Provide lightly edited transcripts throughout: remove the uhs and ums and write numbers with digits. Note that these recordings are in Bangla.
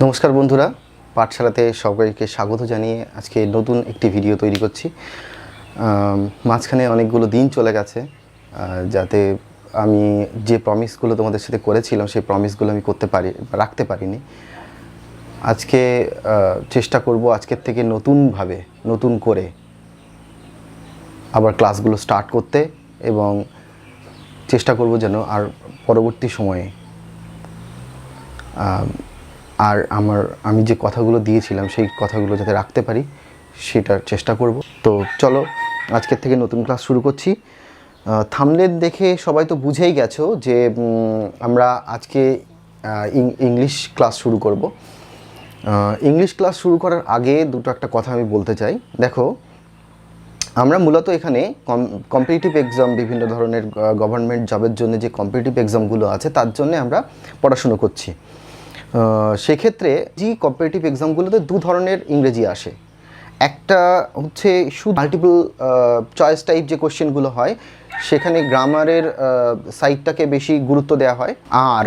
নমস্কার বন্ধুরা, পাঠশালাতে সবাইকে স্বাগত জানিয়ে আজকে নতুন একটি ভিডিও তৈরি করছি। মাঝখানে অনেকগুলো দিন চলে গেছে, যাতে আমি যে প্রমিসগুলো তোমাদের সাথে করেছিলাম সেই প্রমিসগুলো আমি রাখতে পারিনি। আজকে চেষ্টা করব আজকের থেকে নতুন করে আবার ক্লাসগুলো স্টার্ট করতে, এবং চেষ্টা করব যেন আর পরবর্তী সময়ে আমি যে কথাগুলো দিয়েছিলাম সেই কথাগুলো যাতে রাখতে পারি সেটার চেষ্টা করব। তো চলো আজকের থেকে নতুন ক্লাস শুরু করছি। থাম্বনেল দেখে সবাই তো বুঝেই গেছো যে আমরা আজকে ইংলিশ ক্লাস শুরু করব। ইংলিশ ক্লাস শুরু করার আগে একটা কথা আমি বলতে চাই। দেখো, আমরা মূলত এখানে কম্পিটিটিভ এক্সাম, বিভিন্ন ধরনের গভর্নমেন্ট জবের জন্য যে কম্পিটিটিভ এক্সামগুলো আছে তার জন্য আমরা পড়াশুনো করছি। সেক্ষেত্রে যে কম্পিটিটিভ এক্সামগুলোতে দু ধরনের ইংরেজি আসে। একটা হচ্ছে শুধু মাল্টিপল চয়েস টাইপ যে কোশ্চেনগুলো হয়, সেখানে গ্রামারের সাইডটাকে বেশি গুরুত্ব দেওয়া হয়। আর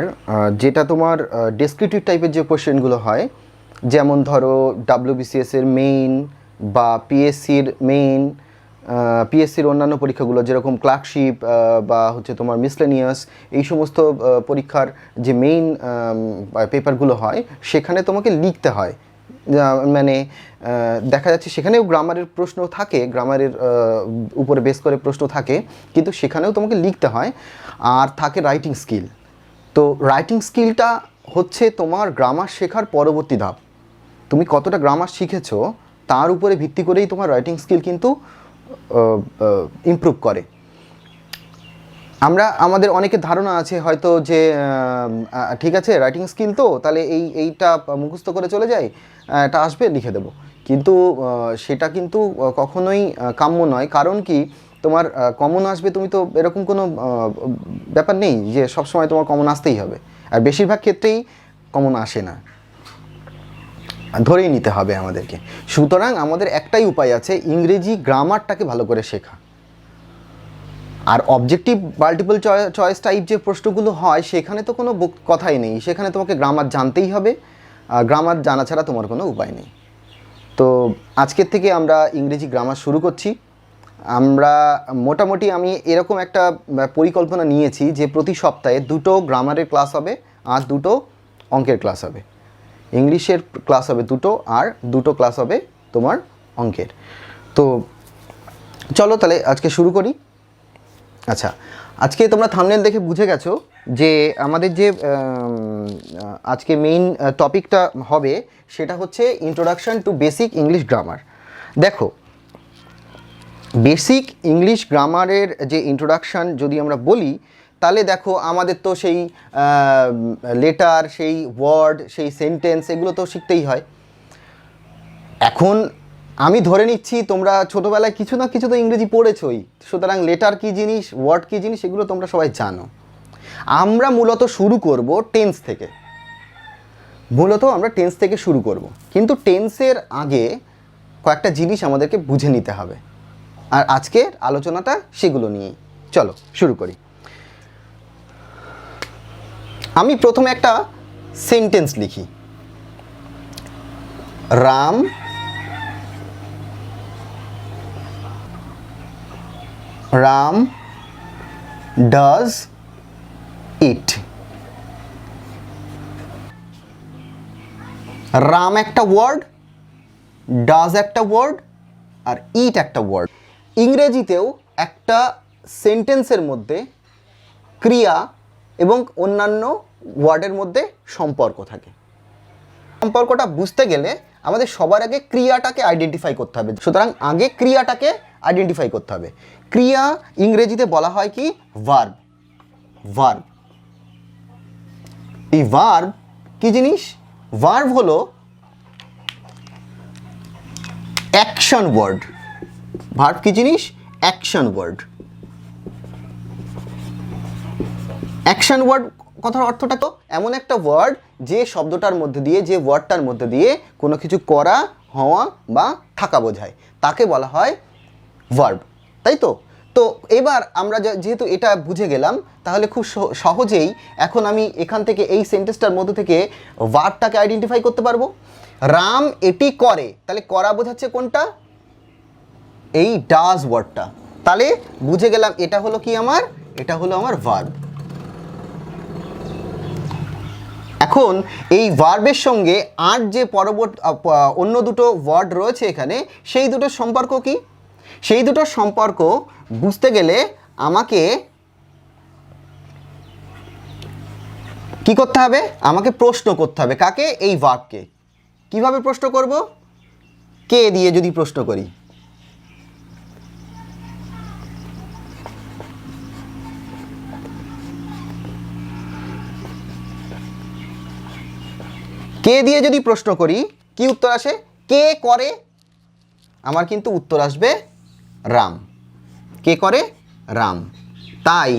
যেটা তোমার ডেসক্রিপটিভ টাইপের যে কোশ্চেনগুলো হয়, যেমন ধরো WBCS এর মেইন বা পিএসসির মেইন, পিএসসির অন্যান্য পরীক্ষাগুলো যেরকম ক্লার্কশিপ বা হচ্ছে তোমার মিসলেনিয়াস, এই সমস্ত পরীক্ষার যে মেইন পেপারগুলো হয় সেখানে তোমাকে লিখতে হয়। মানে দেখা যাচ্ছে সেখানেও গ্রামারের প্রশ্ন থাকে, গ্রামারের উপরে বেস করে প্রশ্ন থাকে, কিন্তু সেখানেও তোমাকে লিখতে হয়। আর থাকে রাইটিং স্কিল। তো রাইটিং স্কিলটা হচ্ছে তোমার গ্রামার শেখার পরবর্তী ধাপ। তুমি কতটা গ্রামার শিখেছো তার উপরে ভিত্তি করেই তোমার রাইটিং স্কিল কিন্তু ইমপ্রুভ করে। আমাদের অনেকের ধারণা আছে হয়তো যে ঠিক আছে, রাইটিং স্কিল তো তাহলে এইটা মুখস্থ করে চলে যায়, এটা আসবে লিখে দেব। কিন্তু সেটা কিন্তু কখনোই কাম্য নয়। কারণ কি, তোমার কমন আসবে, তুমি তো এরকম কোনো ব্যাপার নেই যে সবসময় তোমার কমন আসতেই হবে। আর বেশিরভাগ ক্ষেত্রেই কমন আসে না, ধরেই নিতে হবে আমাদেরকে। সুতরাং আমাদের একটাই উপায় আছে, ইংরেজি গ্রামারটাকে ভালো করে শেখা। আর অবজেক্টিভ মাল্টিপল চয়েস টাইপ যে প্রশ্নগুলো হয় সেখানে তো কোনো কথাই নেই, সেখানে তোমাকে গ্রামার জানতেই হবে। গ্রামার জানা ছাড়া তোমার কোনো উপায় নেই। তো আজকের থেকে আমরা ইংরেজি গ্রামার শুরু করছি। মোটামুটি আমি এরকম একটা পরিকল্পনা নিয়েছি যে প্রতি সপ্তাহে 2টো গ্রামারের ক্লাস হবে আর 2টো অঙ্কের ক্লাস হবে। ইংলিশের ক্লাস হবে 2টো আর 2টো ক্লাস হবে তোমার অঙ্কের। তো চলো তাহলে আজকে শুরু করি। আচ্ছা, আজকে তোমরা থাম্বনেল দেখে বুঝে গেছো যে আমাদের যে আজকে মেইন টপিকটা হবে সেটা হচ্ছে introduction to basic English grammar. দেখো, বেসিক ইংলিশ গ্রামারের যে ইন্ট্রোডাকশান যদি আমরা বলি, তাহলে দেখো আমাদের তো সেই লেটার, সেই ওয়ার্ড, সেই সেন্টেন্স, এগুলো তো শিখতেই হয়। এখন আমি ধরে নিচ্ছি তোমরা ছোটোবেলায় কিছু না কিছু তো ইংরেজি পড়েছই, সুতরাং লেটার কী জিনিস, ওয়ার্ড কী জিনিস, এগুলো তোমরা সবাই জানো। আমরা মূলত শুরু করব টেন্স থেকে। শুরু করব, কিন্তু টেন্সের আগে কয়েকটা জিনিস আমাদেরকে বুঝে নিতে হবে। আর আজকের আলোচনাটা সেগুলো নিয়েই। চলো শুরু করি। আমি প্রথমে একটা সেন্টেন্স লিখি। Ram does it. রাম একটা ওয়ার্ড, ডাজ একটা ওয়ার্ড, আর ইট একটা ওয়ার্ড। ইংরেজিতেও একটা সেন্টেন্সের মধ্যে ক্রিয়া এবং অন্যান্য ওয়ার্ডের মধ্যে সম্পর্ক থাকে। সম্পর্কটা বুঝতে গেলে আমাদের সবার আগে ক্রিয়াটাকে আইডেন্টিফাই করতে হবে। সুতরাং আগে ক্রিয়াটাকে আইডেন্টিফাই করতে হবে। ক্রিয়া ইংরেজিতে বলা হয় কি? ভার্ব। এই ভার্ব কি জিনিস? ভার্ব হলো অ্যাকশন ওয়ার্ড। ভার্ব কি জিনিস? Action word. অ্যাকশন ওয়ার্ড কথার অর্থটা তো এমন একটা ওয়ার্ড যে শব্দটার মধ্যে দিয়ে, যে ওয়ার্ডটার মধ্যে দিয়ে কোনো কিছু করা, হওয়া বা থাকা বোঝায়, তাকে বলা হয় ভার্ব, তাই তো? তো এবার আমরা যেহেতু এটা বুঝে গেলাম, তাহলে খুব সহজেই এখন আমি এখান থেকে এই সেন্টেন্সটার মধ্যে থেকে ভার্বটাকে আইডেন্টিফাই করতে পারবো। রাম এটি করে, তাহলে করা বোঝাচ্ছে কোনটা? এই ডাজ ওয়ার্ডটা। তাহলে বুঝে গেলাম এটা হলো কি আমার, এটা হলো আমার ভার্ব। এখন এই ভার্বের সঙ্গে আর যে পরবর্তী অন্য দুটো ওয়ার্ড রয়েছে এখানে, সেই দুটোর সম্পর্ক কি? সেই দুটোর সম্পর্ক বুঝতে গেলে আমাকে কি করতে হবে? আমাকে প্রশ্ন করতে হবে। কাকে? এই ভার্বকে। কিভাবে প্রশ্ন করব? কে দিয়ে যদি প্রশ্ন করি, কে দিয়ে যদি প্রশ্ন করি, কি উত্তর আসে? কে করে? আমার কিন্তু উত্তর আসবে রাম। কে করে? রাম। তাই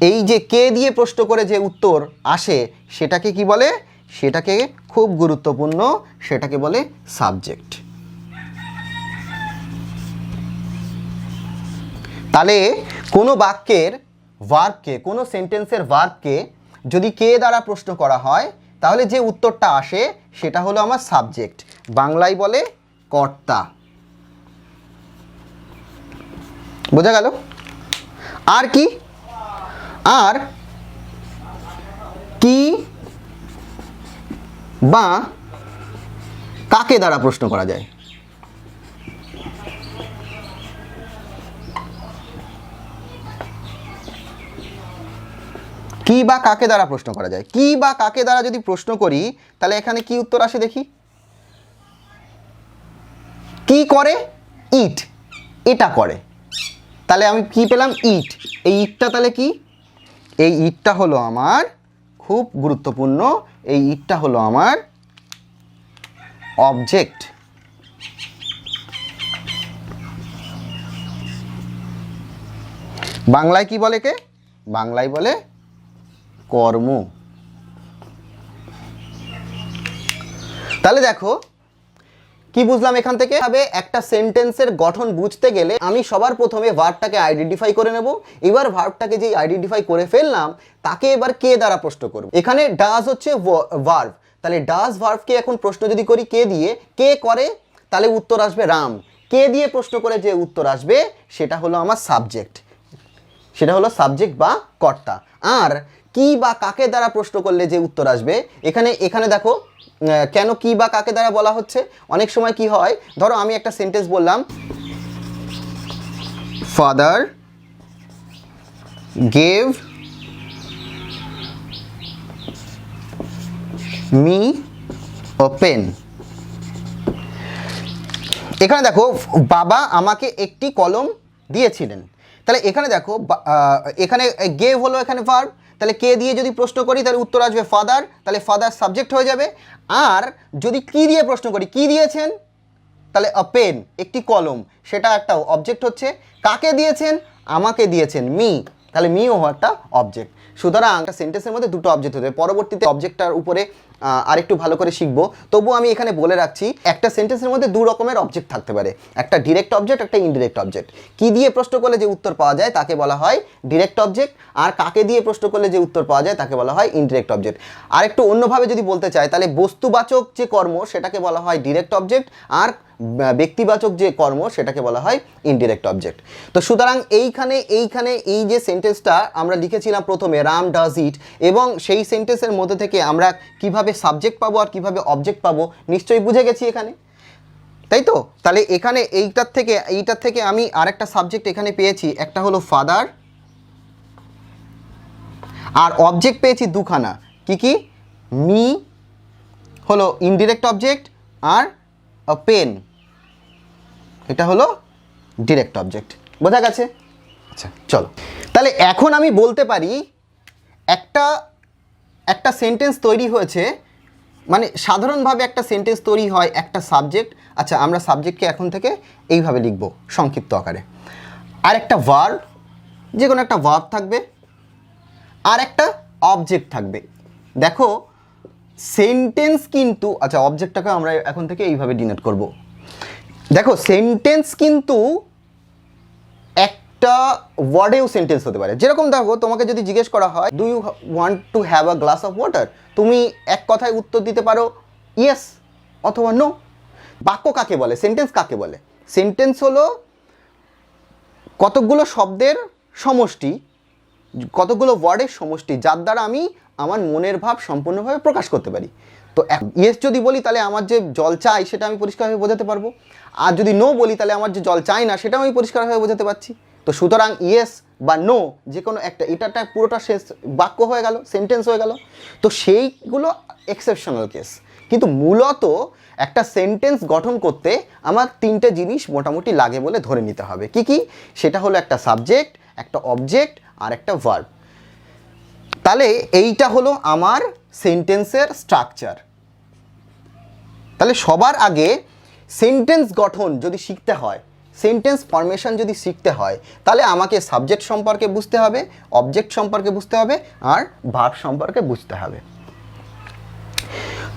এই যে কে দিয়ে প্রশ্ন করে যে উত্তর আসে সেটাকে কি বলে? সেটাকে খুব গুরুত্বপূর্ণ, সেটাকে বলে সাবজেক্ট। তাহলে কোনো বাক্যের ভার্বকে, কোনো সেন্টেন্সের ভার্বকে যদি কে দ্বারা প্রশ্ন করা হয়, তাহলে যে উত্তরটা আসে সেটা হলো আমার সাবজেক্ট। বাংলায় বলে কর্তা। বোঝা গেল? আর কি? আর কি বা কাকে দ্বারা প্রশ্ন করা যায়? কি বা কাকে দ্বারা প্রশ্ন করা যায়? কি বা কাকে দ্বারা যদি প্রশ্ন করি, তাহলে এখানে কি উত্তর আসে দেখি। কি করে? ইট। এটা করে। তাহলে আমি কি পেলাম? ইট। এই ইটটা তাহলে কি? এই ইটটা হলো আমার, খুব গুরুত্বপূর্ণ, এই ইটটা হলো আমার অবজেক্ট। বাংলায় কি বলে কে? বাংলায় বলে কর্ম। তাহলে দেখো কি বুঝলাম এখান থেকে? একটা সেন্টেন্সের গঠন বুঝতে গেলে আমি সবার প্রথমে ভার্বটাকে আইডেন্টিফাই করে নেব। এবার ভার্বটাকে যে আইডেন্টিফাই করে ফেললাম, তাকে এবার কে দ্বারা প্রশ্ন করব। এখানে ডাজ হচ্ছে ভার্ব, তাহলে ডাজ ভার্বকে এখন প্রশ্ন যদি করি কে দিয়ে, কে করে, তাহলে উত্তর আসবে রাম। কে দিয়ে প্রশ্ন করে যে উত্তর আসবে সেটা হলো আমার সাবজেক্ট, সেটা হলো সাবজেক্ট বা কর্তা। আর কি বা কাকে দ্বারা প্রশ্ন করলে যে উত্তর আসবে, এখানে দেখো কেন কি বা কাকে দ্বারা বলা হচ্ছে। অনেক সময় কি হয়, ধরো আমি একটা সেন্টেন্স বললাম, father gave me a pen. এখানে দেখো বাবা আমাকে একটি কলম দিয়েছিলেন। তাহলে এখানে দেখো এখানে গেভ হলো এখানে ভার্ব, তাহলে কে দিয়ে যদি প্রশ্ন করি তাহলে উত্তর আসবে ফাদার, তাহলে ফাদার সাবজেক্ট হয়ে যাবে। আর যদি কি দিয়ে প্রশ্ন করি, কি দিয়েছেন, তাহলে আ পেন, একটি কলম, সেটা একটা অবজেক্ট হচ্ছে। কাকে দিয়েছেন? আমাকে দিয়েছেন, মি, তাহলে মিও একটা অবজেক্ট। সুতরাং একটা সেন্টেন্সের মধ্যে দুটো অবজেক্ট হতে হবে। পরবর্তীতে অবজেক্টটার উপরে আরেকটু ভালো করে শিখবো, তবু আমি এখানে বলে রাখছি একটা সেন্টেন্সের মধ্যে দু রকমের অবজেক্ট থাকতে পারে, একটা ডিরেক্ট অবজেক্ট, একটা ইনডিরেক্ট অবজেক্ট। কি দিয়ে প্রশ্ন করলে যে উত্তর পাওয়া যায় তাকে বলা হয় ডিরেক্ট অবজেক্ট, আর কাকে দিয়ে প্রশ্ন করলে যে উত্তর পাওয়া যায় তাকে বলা হয় ইনডিরেক্ট অবজেক্ট। আর একটু অন্যভাবে যদি বলতে চাই, তাহলে বস্তুবাচক যে কর্ম সেটাকে বলা হয় ডিরেক্ট অবজেক্ট, আর ব্যক্তিবাচক যে কর্ম সেটাকে বলা হয় ইনডিরেক্ট অবজেক্ট। তো সুতরাং এইখানে এই যে সেন্টেন্সটা আমরা লিখেছিলাম প্রথমে, রাম ডাজ ইট, এবং সেই সেন্টেন্সের মধ্যে থেকে আমরা কিভাবে সাবজেক্ট পাবো আর কিভাবে অবজেক্ট পাবো নিশ্চয়ই বুঝে গেছি এখানে, তাই তো? তাহলে এখানে এইটার থেকে আমি আরেকটা সাবজেক্ট এখানে পেয়েছি, একটা হলো ফাদার, আর অবজেক্ট পেয়েছি দুখানা। কি কি? মি হলো ইনডিরেক্ট অবজেক্ট, আর পেন এটা হলো ডিরেক্ট অবজেক্ট। বোঝা গেছে? আচ্ছা চলো, তাহলে এখন আমি বলতে পারি একটা সেন্টেন্স তৈরি হয়েছে, মানে সাধারণভাবে একটা সেন্টেন্স তৈরি হয় একটা সাবজেক্ট। আচ্ছা, আমরা সাবজেক্টকে এখন থেকে এইভাবে লিখব সংক্ষিপ্ত আকারে। আর একটা ভার্ব, যে কোনো একটা ভার্ব থাকবে, আর একটা অবজেক্ট থাকবে। দেখো সেন্টেন্স কিন্তু, আচ্ছা অবজেক্টটাকে আমরা এখন থেকে এইভাবে ডিনোট করব। দেখো সেন্টেন্স কিন্তু একটা ওয়ার্ডেও সেন্টেন্স হতে পারে। যেরকম দেখো, তোমাকে যদি জিজ্ঞেস করা হয় do you want to have a glass of water, তুমি এক কথায় উত্তর দিতে পারো ইয়েস অথবা নো। বাক্য কাকে বলে, সেন্টেন্স কাকে বলে? সেন্টেন্স হলো কতকগুলো শব্দের সমষ্টি, কতগুলো ওয়ার্ডের সমষ্টি, যার দ্বারা আমি আমার মনের ভাব সম্পূর্ণভাবে প্রকাশ করতে পারি। তো ইয়েস যদি বলি তাহলে আমার যে জল চাই সেটা আমি পরিষ্কারভাবে বোঝাতে পারবো, আর যদি নো বলি তাহলে আমার যে জল চাই না সেটাও আমি পরিষ্কারভাবে বোঝাতে পারছি। তো সুতরাং ইয়েস বা নো যে কোনো একটা, এটা পুরোটা শেষ বাক্য হয়ে গেল, সেন্টেন্স হয়ে গেল। তো সেইগুলো এক্সেপশনাল কেস। কিন্তু মূলত একটা সেন্টেন্স গঠন করতে আমার তিনটে জিনিস মোটামুটি লাগে বলে ধরে নিতে হবে। কি কি? সেটা হলো একটা সাবজেক্ট, একটা অবজেক্ট আর একটা ভার্ব। তাহলে এইটা হলো আমার সেন্টেন্সের স্ট্রাকচার। তাহলে সবার আগে সেন্টেন্স গঠন যদি শিখতে হয়, সেন্টেন্স ফরমেশন যদি শিখতে হয়, তাহলে আমাকে সাবজেক্ট সম্পর্কে বুঝতে হবে, অবজেক্ট সম্পর্কে বুঝতে হবে আর ভার্ব সম্পর্কে বুঝতে হবে।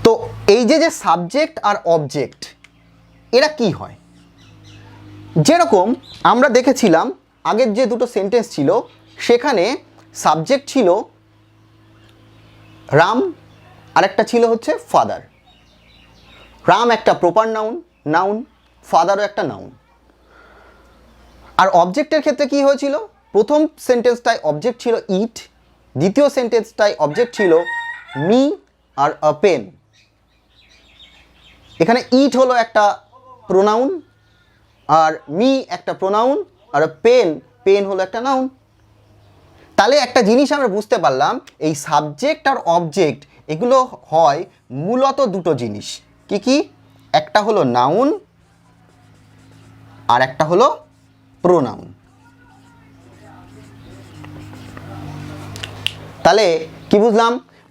তো এই যে সাবজেক্ট আর অবজেক্ট, এরা কি হয়? যেরকম আমরা দেখেছিলাম আগের যে দুটো সেন্টেন্স ছিল, সেখানে সাবজেক্ট ছিল রাম আর একটা ছিল হচ্ছে ফাদার। রাম একটা প্রপার নাউন, ফাদারও একটা নাউন। আর অবজেক্টের ক্ষেত্রে কি হয়েছিল? প্রথম সেন্টেন্সটায় অবজেক্ট ছিল ইট, দ্বিতীয় সেন্টেন্সটায় অবজেক্ট ছিল মি আর আ পেন। এখানে ইট হলো একটা প্রোনাউন, আর মি একটা প্রোনাউন, আর পেন হলো একটা নাউন। তাহলে একটা জিনিস আমরা বুঝতে পারলাম, এই সাবজেক্ট আর অবজেক্ট এগুলো হয় মূলত দুটো জিনিস। কি কি? একটা হলো নাউন আর একটা হলো প্রোনাউন। তাহলে কি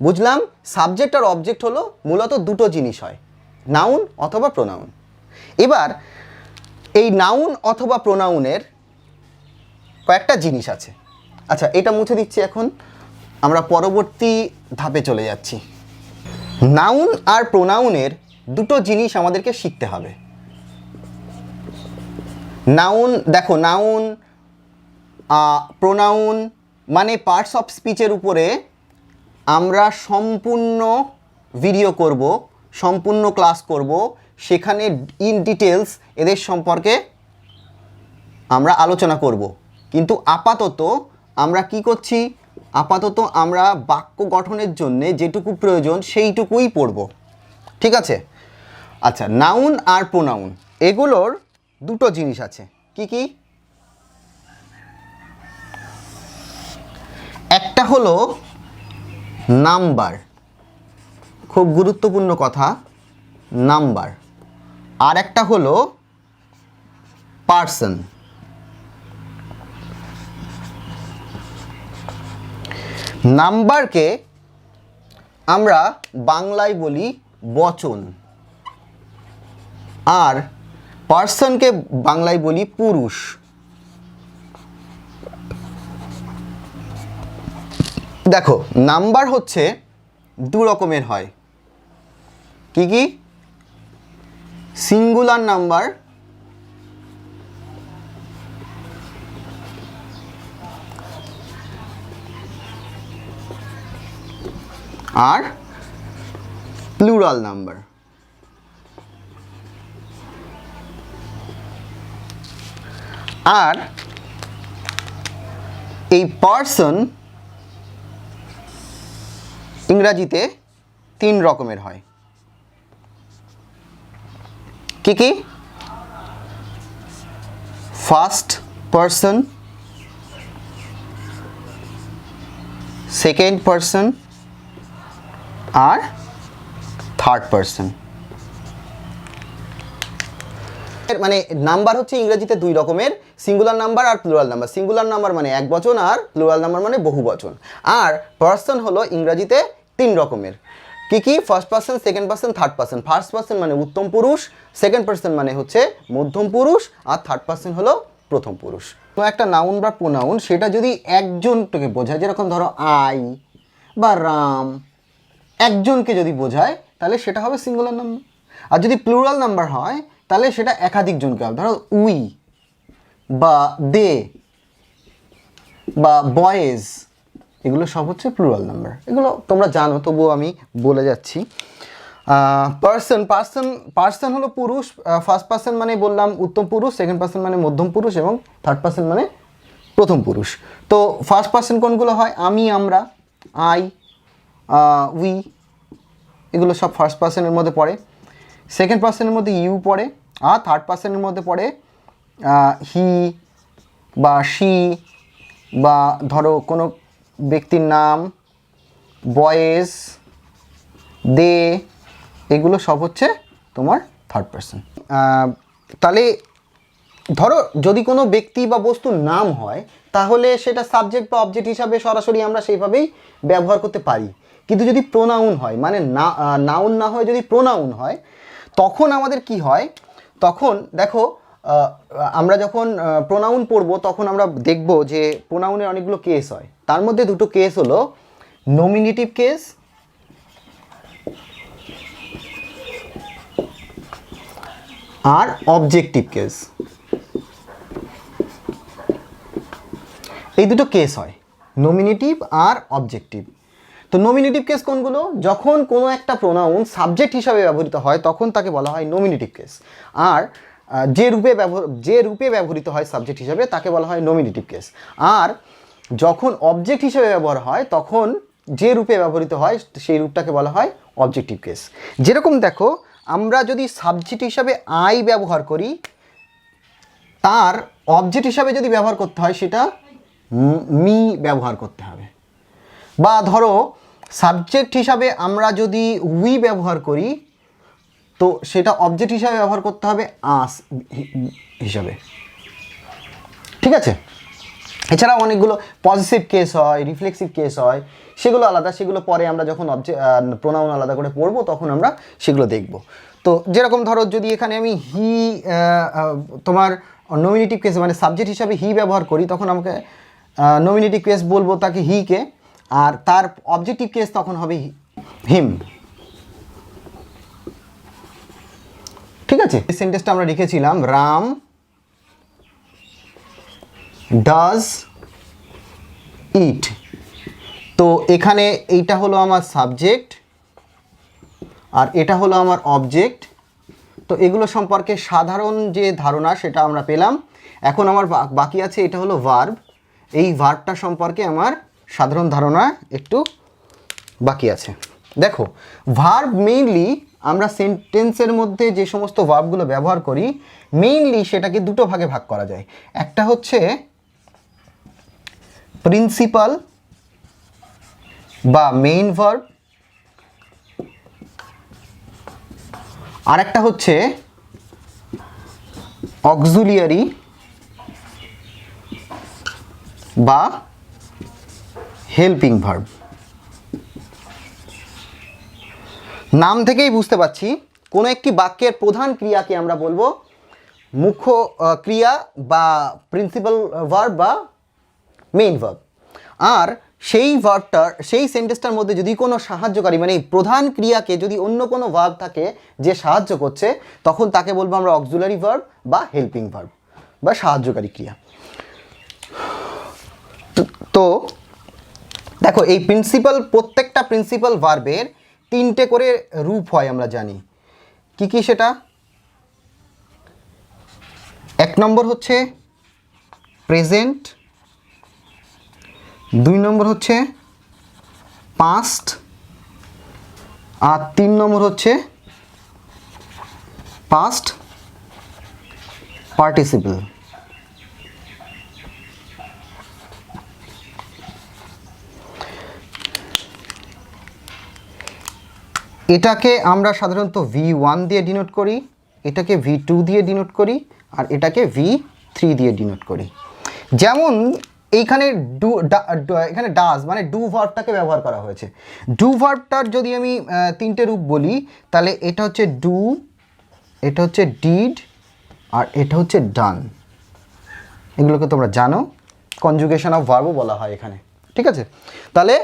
বুঝলাম সাবজেক্ট আর অবজেক্ট হলো মূলত দুটো জিনিস হয়, নাউন অথবা প্রোনাউন। এবার এই নাউন অথবা প্রোনাউনের কয়েকটা জিনিস আছে। আচ্ছা, এটা মুছে দিচ্ছি। এখন আমরা পরবর্তী ধাপে চলে যাচ্ছি। নাউন আর প্রোনাউনের দুটো জিনিস আমাদেরকে শিখতে হবে। নাউন, দেখো, নাউন প্রোনাউন মানে পার্টস অফ স্পিচের উপরে আমরা সম্পূর্ণ ভিডিও করব, সম্পূর্ণ ক্লাস করব, সেখানে ইন ডিটেলস এদের সম্পর্কে আমরা আলোচনা করব। কিন্তু আপাতত আমরা কি করছি? আপাতত আমরা বাক্য গঠনের জন্য যেটুকু প্রয়োজন সেইটুকুই পড়ব। ঠিক আছে? আচ্ছা, নাউন আর প্রোনাউন এগুলোর দুটো জিনিস আছে। কি কি? একটা হলো নাম্বার, খুব গুরুত্বপূর্ণ কথা, নাম্বার। আর একটা হলো পার্সন। নাম্বারকে আমরা বাংলায় বলি বচন, আর পার্সনকে বাংলায় বলি পুরুষ। দেখো, নাম্বার হচ্ছে দু রকমের হয়। কি কি? সিঙ্গুলার নাম্বার আর প্লুরাল নাম্বার। আর এই পার্সন ইংরাজিতে তিন রকমের হয়। কি কি? ফার্স্ট পার্সন, সেকেন্ড পার্সন আর থার্ড পার্সন। মানে নাম্বার হচ্ছে ইংরেজিতে দুই রকমের, সিঙ্গুলার নাম্বার আর প্লুরাল নাম্বার। সিঙ্গুলার নাম্বার মানে এক বচন, আর প্লুরাল নাম্বার মানে বহু বচন। আর পার্সন হলো ইংরেজিতে তিন রকমের। কি কি? First person, second person, third person. First person মানে উত্তম পুরুষ, সেকেন্ড পার্সন মানে হচ্ছে মধ্যম পুরুষ, আর থার্ড পার্সন হলো প্রথম পুরুষ। তো একটা নাউন বা প্রোনাউন সেটা যদি একজনকে বোঝায়, যেরকম ধরো আই বা রাম, একজনকে যদি বোঝায় তাহলে সেটা হবে সিঙ্গুলার নাম্বার। আর যদি প্লুরাল নাম্বার হয় তাহলে সেটা একাধিক জনকে হবে। ধরো উই বা দে, বা বয়েজ, এগুলো সব হচ্ছে প্লুরাল নাম্বার। এগুলো তোমরা জানো, তবুও আমি বলে যাচ্ছি। পার্সন, পার্সন হলো পুরুষ। ফার্স্ট পার্সন মানে বললাম উত্তম পুরুষ, সেকেন্ড পার্সন মানে মধ্যম পুরুষ এবং থার্ড পার্সন মানে প্রথম পুরুষ। তো ফার্স্ট পার্সন কোনগুলো হয়? আমি, আমরা, আই, উই, এগুলো সব ফার্স্ট পার্সনের মধ্যে পড়ে। সেকেন্ড পার্সনের মধ্যে ইউ পড়ে। আর থার্ড পার্সনের মধ্যে পড়ে হি বা শি, বা ধরো কোনো ব্যক্তির নাম, বয়েজ, দে, এগুলো সব হচ্ছে তোমার থার্ড পার্সন। তাহলে ধরো যদি কোনো ব্যক্তি বা বস্তুর নাম হয়, তাহলে সেটা সাবজেক্ট বা অবজেক্ট হিসাবে সরাসরি আমরা সেইভাবেই ব্যবহার করতে পারি। কিন্তু যদি প্রোনাউন হয়, মানে নাউন না হয়, যদি প্রোনাউন হয়, তখন আমাদের কি হয়? তখন দেখো, আমরা যখন প্রোনাউন পড়বো তখন আমরা দেখব যে প্রোনাউনের অনেকগুলো কেস হয়। তার মধ্যে দুটো কেস হলো নমিনেটিভ কেস আর অবজেক্টিভ কেস। এই দুটো কেস হয়, নমিনেটিভ আর অবজেক্টিভ। তো নমিনেটিভ কেস কোনগুলো? যখন কোনো একটা প্রোনাউন সাবজেক্ট হিসাবে ব্যবহৃত হয় তখন তাকে বলা হয় নমিনেটিভ কেস। আর যে রূপে ব্যবহৃত হয় সাবজেক্ট হিসাবে তাকে বলা হয় নমিনেটিভ কেস। আর যখন অবজেক্ট হিসাবে ব্যবহার হয় তখন যে রূপে ব্যবহৃত হয় সেই রূপটাকে বলা হয় অবজেক্টিভ কেস। যেরকম দেখো, আমরা যদি সাবজেক্ট হিসাবে আই ব্যবহার করি, তার অবজেক্ট হিসাবে যদি ব্যবহার করতে হয় সেটা মি ব্যবহার করতে হবে। বা ধরো সাবজেক্ট হিসাবে আমরা যদি উই ব্যবহার করি, তো সেটা অবজেক্ট হিসাবে ব্যবহার করতে হবে আস হিসাবে। ঠিক আছে? এছাড়াও অনেকগুলো পজিটিভ কেস হয়, রিফ্লেক্সিভ কেস হয়, সেগুলো আলাদা। সেগুলো পরে আমরা যখন প্রোনাউন আলাদা করে পড়বো তখন আমরা সেগুলো দেখব। তো যেরকম ধরো, যদি এখানে আমি হি তোমার নমিনেটিভ কেস মানে সাবজেক্ট হিসাবে হি ব্যবহার করি, তখন আমাকে নমিনেটিভ কেস বলবো তাকে হিকে, আর তার অবজেক্টিভ কেস তখন হবে হিম। ঠিক আছে? এই সেন্টেন্সটা আমরা লিখেছিলাম, রাম ডাজ ইট। তো এখানে এইটা হলো আমার সাবজেক্ট আর এটা হলো আমার অবজেক্ট। তো এগুলো সম্পর্কে সাধারণ যে ধারণা সেটা আমরা পেলাম। এখন আমার বাকি আছে, এটা হলো ভার্ব। এই ভার্বটা সম্পর্কে আমার সাধারণ ধারণা একটু বাকি আছে। দেখো, ভার্ব মেইনলি আমরা সেন্টেন্সের মধ্যে যে সমস্ত ভার্বগুলো ব্যবহার করি, মেইনলি সেটাকে দুটো ভাগে ভাগ করা যায়। একটা হচ্ছে প্রিন্সিপাল বা মেইন ভার্ব, আর একটা হচ্ছে অক্সিলিয়ারি বা হেল্পিং ভার্ব। নাম থেকেই বুঝতে পারছি কোনো একটি বাক্যের প্রধান ক্রিয়াকে আমরা বলবো মুখ্য ক্রিয়া বা প্রিন্সিপাল ভার্ব বা মেইন ভার্ব। আর সেই ভার্বটার, সেই সেন্টেন্সটার মধ্যে যদি কোনো সাহায্যকারী মানে প্রধান ক্রিয়াকে যদি অন্য কোনো ভার্ব থাকে যে সাহায্য করছে, তখন তাকে বলবো আমরা অক্সিলারি ভার্ব বা হেল্পিং ভার্ব বা সাহায্যকারী ক্রিয়া। তো দেখো, এই প্রত্যেকটা প্রিন্সিপাল ভার্বের তিনটে করে রূপ হয় আমরা জানি। কি কি সেটা? এক নম্বর হচ্ছে প্রেজেন্ট, দুই নম্বর হচ্ছে পাস্ট, আর তিন নম্বর হচ্ছে পাস্ট পার্টিসিপল। এটাকে আমরা সাধারণত V1 দিয়ে ডিনোট করি, এটাকে V2 দিয়ে ডিনোট করি, আর এটাকে V3 দিয়ে ডিনোট করি। যেমন এইখানে এখানে ডাজ মানে ডু ভার্বটাকে ব্যবহার করা হয়েছে। ডু ভার্বটার যদি আমি তিনটে রূপ বলি, তাহলে এটা হচ্ছে ডু, এটা হচ্ছে ডিড, আর এটা হচ্ছে ডান। এগুলোকে তোমরা জানো, কনজুগেশন অফ ভার্বও বলা হয় এখানে। ঠিক আছে? তাহলে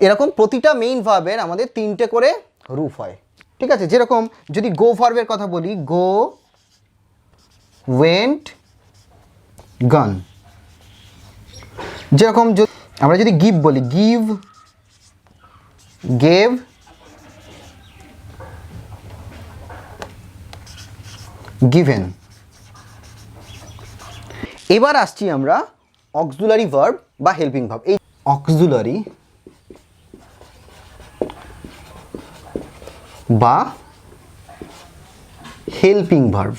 এরকম প্রতিটা মেইন ভার্বের আমাদের তিনটে করে রূপ হয়। ঠিক আছে? যেরকম যদি গো ভার্বের কথা বলি, গো, ওয়েন্ট, গন। যেরকম আমরা যদি গিভ বলি, গিভ, গেভ, গিভেন। এবার আসছি আমরা অক্সিলারি ভার্ব বা হেল্পিং ভার্ব। এই অক্সিলারি বা হেল্পিং ভার্ব,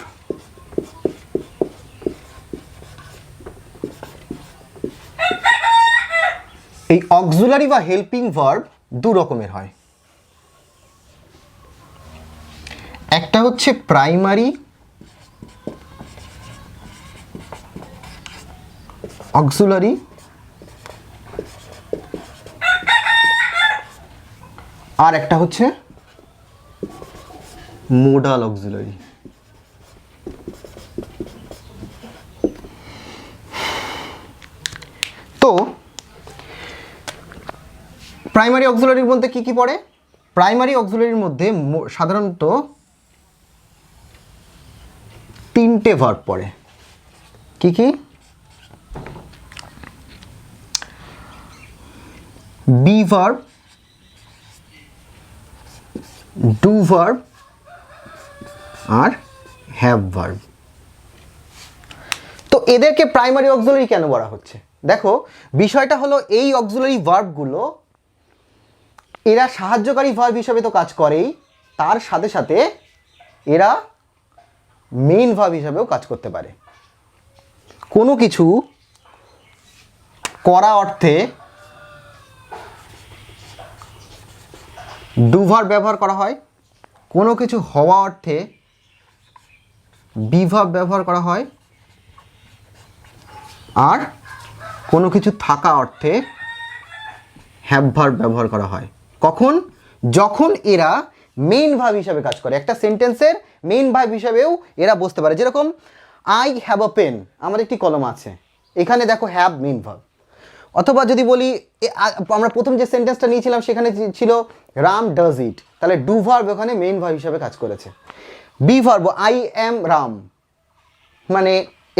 এই অক্সিলারি বা হেল্পিং ভার্ব দু রকমের হয়। একটা হচ্ছে প্রাইমারি অক্সিলারি, আর একটা হচ্ছে মোডাল অক্সিলারি। তো প্রাইমারি অক্সিলারির মধ্যে কি কি পড়ে? প্রাইমারি অক্সিলারির মধ্যে সাধারণত তিনটে ভার্ব পড়ে। কি কি? বি ভার্ব, ডু ভার্ব আর হ্যাভ ভার্ব। তো এদেরকে প্রাইমারি অক্সিলারি কেন বলা হচ্ছে? দেখো, বিষয়টা হলো এই অক্সিলারি ভার্বগুলো এরা সাহায্যকারী ভার্ব হিসাবে তো কাজ করেই, তার সাথে সাথে এরা মেইন ভার্ব হিসাবেও কাজ করতে পারে। কোনো কিছু করা অর্থে ডু ভার্ব ব্যবহার করা হয়, কোনো কিছু হওয়া অর্থে বি ভার্ব ব্যবহার করা হয়, আর কোনো কিছু থাকা অর্থে হ্যাভ ভার্ব ব্যবহার করা হয়। কখন? যখন এরা মেইন ভার্ব হিসাবে কাজ করে। একটা সেন্টেন্সের মেইন ভার্ব হিসাবেও এরা বসতে পারে। যেরকম আই হ্যাভ আ পেন, আমার একটি কলম আছে, এখানে দেখো হ্যাভ মেইন ভার্ব। অথবা যদি বলি, আমরা প্রথম যে সেন্টেন্সটা নিয়েছিলাম সেখানে ছিল রাম ডাজ ইট, তাহলে ডু ভার্ব ওখানে মেইন ভার্ব হিসাবে কাজ করেছে। Be verb I am Ram, মানে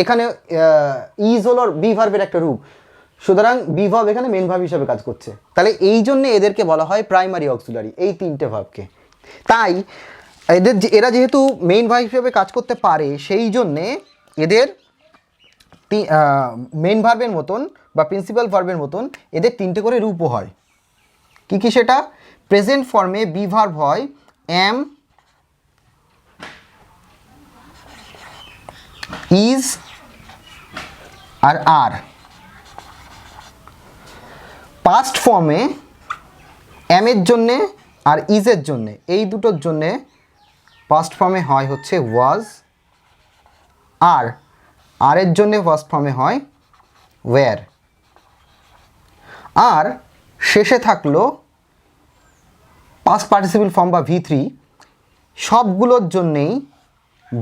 এখানে ইজ হলো বি ভার্বের একটা রূপ, সুতরাং বি ভার্ব এখানে মেইন ভার্ব হিসাবে কাজ করছে। তাহলে এই জন্যে এদেরকে বলা হয় প্রাইমারি অক্সিলারি, এই তিনটে ভার্বকে। তাই এরা যেহেতু মেইন ভার্ব হিসেবে কাজ করতে পারে, সেই জন্যে এদের মেইন ভার্বের মতন বা প্রিন্সিপাল ভার্বের মতন এদের তিনটে করে রূপও হয়। কি কি সেটা? প্রেজেন্ট ফর্মে বি ভার্ব হয় এম, ইজ আর আর। পাস্ট ফর্মে এম এর জন্যে আর ইজের জন্যে, এই দুটোর জন্যে পাস্ট ফর্মে হয় হচ্ছে ওয়াজ, আর আর এর জন্যে ফার্স্ট ফর্মে হয় ওয়্যার। আর শেষে থাকলো পাস্ট পার্টিসিপল ফর্ম বা V3, সবগুলোর জন্যেই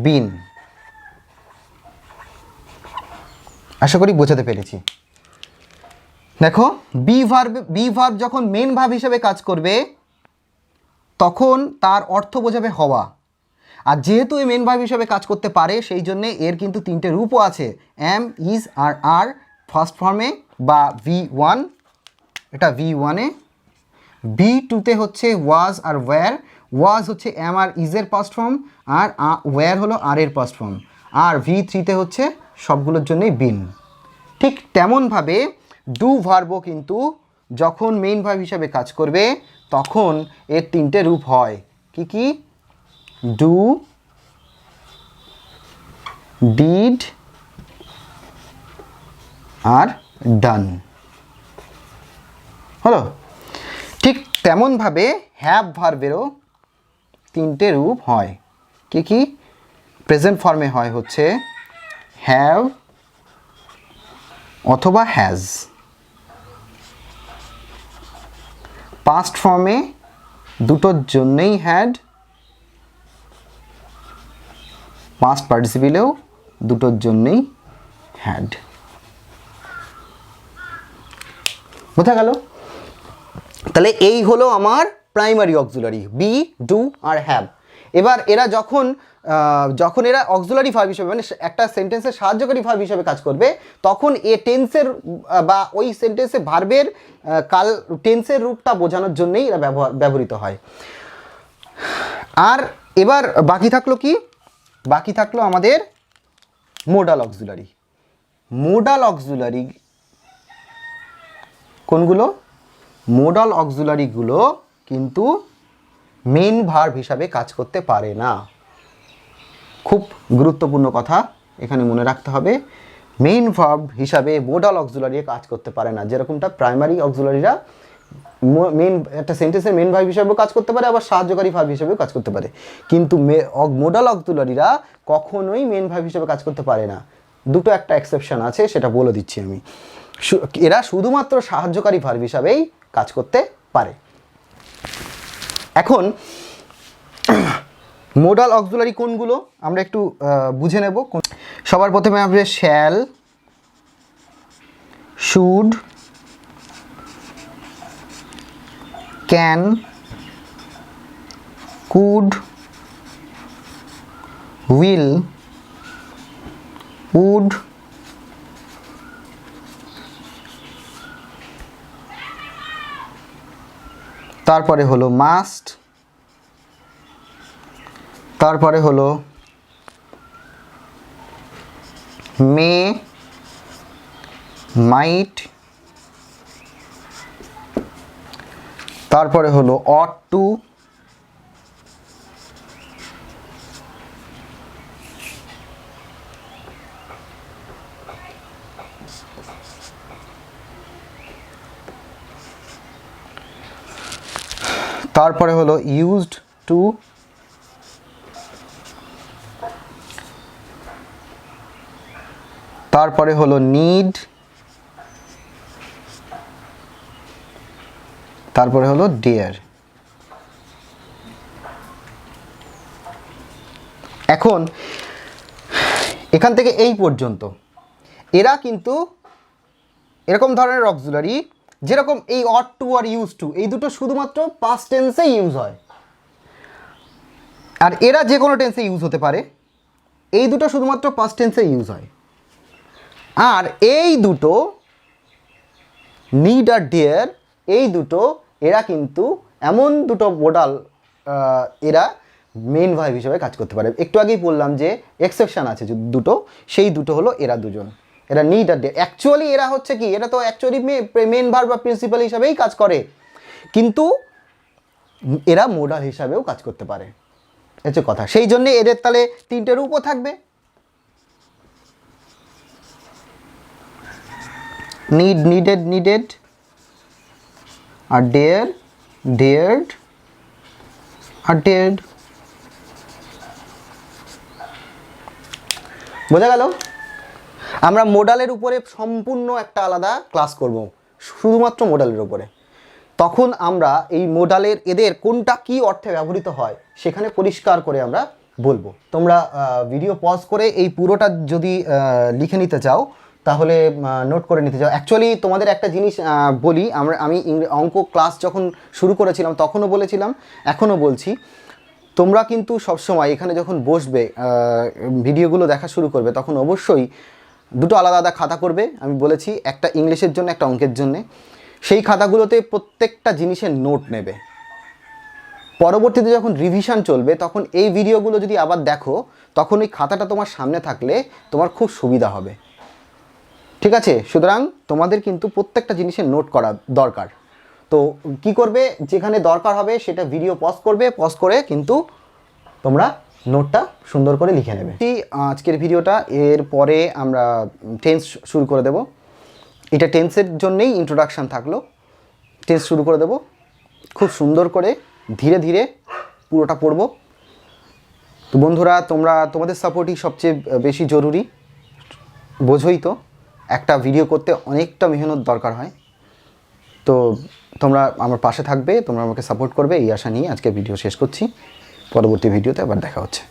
বিন। আশা করি বোঝাতে পেরেছি। দেখো, বি ভার্ব যখন মেন ভার্ব হিসেবে কাজ করবে তখন তার অর্থ বোঝাবে হওয়া, আর যেহেতু এই মেন ভার্ব হিসেবে কাজ করতে পারে সেই জন্যে এর কিন্তু তিনটে রূপও আছে, এম, ইজ আর আর ফার্স্ট ফর্মে বা V1, এটা V1-এ। V2-তে হচ্ছে ওয়াজ আর ওয়্যার, ওয়াজ হচ্ছে এম আর ইজের পাস্ট ফর্ম, আর ওয়্যার হলো আর এর পাস্ট ফর্ম, আর V3-তে হচ্ছে সবগুলোর জন্যই বিন। ঠিক তেমনভাবে ডু ভার্বও কিন্তু যখন মেইন ভার্ব হিসাবে কাজ করবে তখন এর তিনটে রূপ হয়। কি কি? ডু, ডিড আর ডান। হলো? ঠিক তেমনভাবে হ্যাভ ভার্বেরও তিনটে রূপ হয়। কি কি? প্রেজেন্ট ফর্মে হয় হচ্ছে হ্যাভ অথবা হ্যাজ, পাস্ট ফর্মে দুটোর জন্যেই হ্যাড, পাস্ট পার্টিসিপেলেও দুটোর জন্যেই হ্যাড। বোঝা গেল? তাহলে এই হলো আমার প্রাইমারি অক্সিলারি, বি, ডু আর হ্যাভ। এবার এরা যখন যখন এরা অক্সিলারি ভার্ব হিসেবে মানে একটা সেন্টেন্সের সাহায্যকারী ভার্ব হিসেবে কাজ করবে, তখন এ টেন্সের বা ওই সেন্টেন্সে ভার্বের টেন্সের রূপটা বোঝানোর জন্যই এরা ব্যবহৃত হয়। আর এবার বাকি থাকলো কি? বাকি থাকলো আমাদের মোডাল অক্সিলারি। মোডাল অক্সিলারি কোনগুলো? মোডাল অক্সিলারিগুলো কিন্তু মেইন ভার্ব হিসাবে কাজ করতে পারে না। খুব গুরুত্বপূর্ণ কথা এখানে মনে রাখতে হবে, মেইন ভার্ব হিসাবে মোডাল অক্সিলারি কাজ করতে পারে না। যেরকমটা প্রাইমারি অক্সিলারিরা মেইন একটা সেন্টেন্সের মেইন ভার্ব হিসাবেও কাজ করতে পারে, আবার সাহায্যকারী ভার্ব হিসেবেও কাজ করতে পারে, কিন্তু মোডাল অক্সিলারিরা কখনোই মেইন ভার্ব হিসেবে কাজ করতে পারে না। দুটো একটা এক্সেপশন আছে, সেটা বলে দিচ্ছি আমি। এরা শুধুমাত্র সাহায্যকারী ভার্ব হিসাবেই কাজ করতে পারে। এখন মোডাল অক্সিলারি কোনগুলো আমরা একটু বুঝে নেব। সবার প্রথমে আমরা shall, should, can, could, will, would, তারপরে হলো মাস্ট, তারপরে হলো মে, মাইট, তারপরে হলো অট টু, তারপরে হলো ইউজড টু, তারপরে হলো নিড, তারপরে হলো ডিয়ার। এখন এখান থেকে এই পর্যন্ত এরা কিন্তু এরকম ধরনের অক্সিলারি, যেরকম এই অট টু আর ইউজ টু, এই দুটো শুধুমাত্র পাস্ট টেন্সে ইউজ হয়, আর এরা যে কোনো টেন্সে ইউজ হতে পারে। এই দুটো শুধুমাত্র পাস্ট টেন্সে ইউজ হয়। আর এই দুটো নিড আর ডিয়ার, এই দুটো এরা কিন্তু এমন দুটো মোডাল, এরা মেইন ভার্ব হিসেবে কাজ করতে পারে। একটু আগেই বললাম যে এক্সেপশন আছে দুটো, সেই দুটো হলো এরা দুজন। এরা নিড আর ডিয়ার, অ্যাকচুয়ালি এরা হচ্ছে কি, এরা তো অ্যাকচুয়ালি মেইন ভার্ব বা প্রিন্সিপাল হিসাবেই কাজ করে, কিন্তু এরা মোডাল হিসাবেও কাজ করতে পারে, হচ্ছে কথা। সেই জন্যে এদের তাহলে তিনটে রূপও থাকবে, নিড, নিডেড, নিডেড, আর ডেয়ার, ডেয়ার্ড, আর ডেয়ার্ড। বোঝা গেল? আমরা মোডালের উপরে সম্পূর্ণ একটা আলাদা ক্লাস করব, শুধুমাত্র মোডালের উপরে। তখন আমরা এই মোডালের এদের কোনটা কি অর্থে ব্যবহৃত হয় সেখানে পরিষ্কার করে আমরা বলবো। তোমরা ভিডিও পজ করে এই পুরোটা যদি লিখে নিতে চাও তাহলে নোট করে নিতে চাও। অ্যাকচুয়ালি তোমাদের একটা জিনিস বলি, আমি অঙ্ক ক্লাস যখন শুরু করেছিলাম তখনও বলেছিলাম, এখনও বলছি, তোমরা কিন্তু সবসময় এখানে যখন বসবে ভিডিওগুলো দেখা শুরু করবে তখন অবশ্যই দুটো আলাদা আলাদা খাতা করবে। আমি বলেছি, একটা ইংলিশের জন্য, একটা অঙ্কের জন্যে। সেই খাতাগুলোতে প্রত্যেকটা জিনিসের নোট নেবে। পরবর্তীতে যখন রিভিশন চলবে তখন এই ভিডিওগুলো যদি আবার দেখো, তখন এই খাতাটা তোমার সামনে থাকলে তোমার খুব সুবিধা হবে, ঠিক আছে? সুতরাং তোমাদের কিন্তু প্রত্যেকটা জিনিসের নোট করা দরকার। তো কি করবে, যেখানে দরকার হবে সেটা ভিডিও পজ করবে, পজ করে কিন্তু তোমরা নোটটা সুন্দর করে লিখে নেবে। আজকের ভিডিওটা, এর পরে আমরা টেন্স শুরু করে দেব। এটা টেন্সের জন্যেই ইন্ট্রোডাকশান থাকলো, টেন্স শুরু করে দেব। খুব সুন্দর করে ধীরে ধীরে পুরোটা পড়ব। তো বন্ধুরা, তোমাদের সাপোর্টই সবচেয়ে বেশি জরুরি। বোঝোই তো, একটা ভিডিও করতে অনেকটা মেহনত দরকার হয়। তো তোমরা আমার পাশে থাকবে, তোমরা আমাকে সাপোর্ট করবে, এই আশা নিয়ে আজকে ভিডিও শেষ করছি। পরবর্তী ভিডিওতে আবার দেখা হচ্ছে।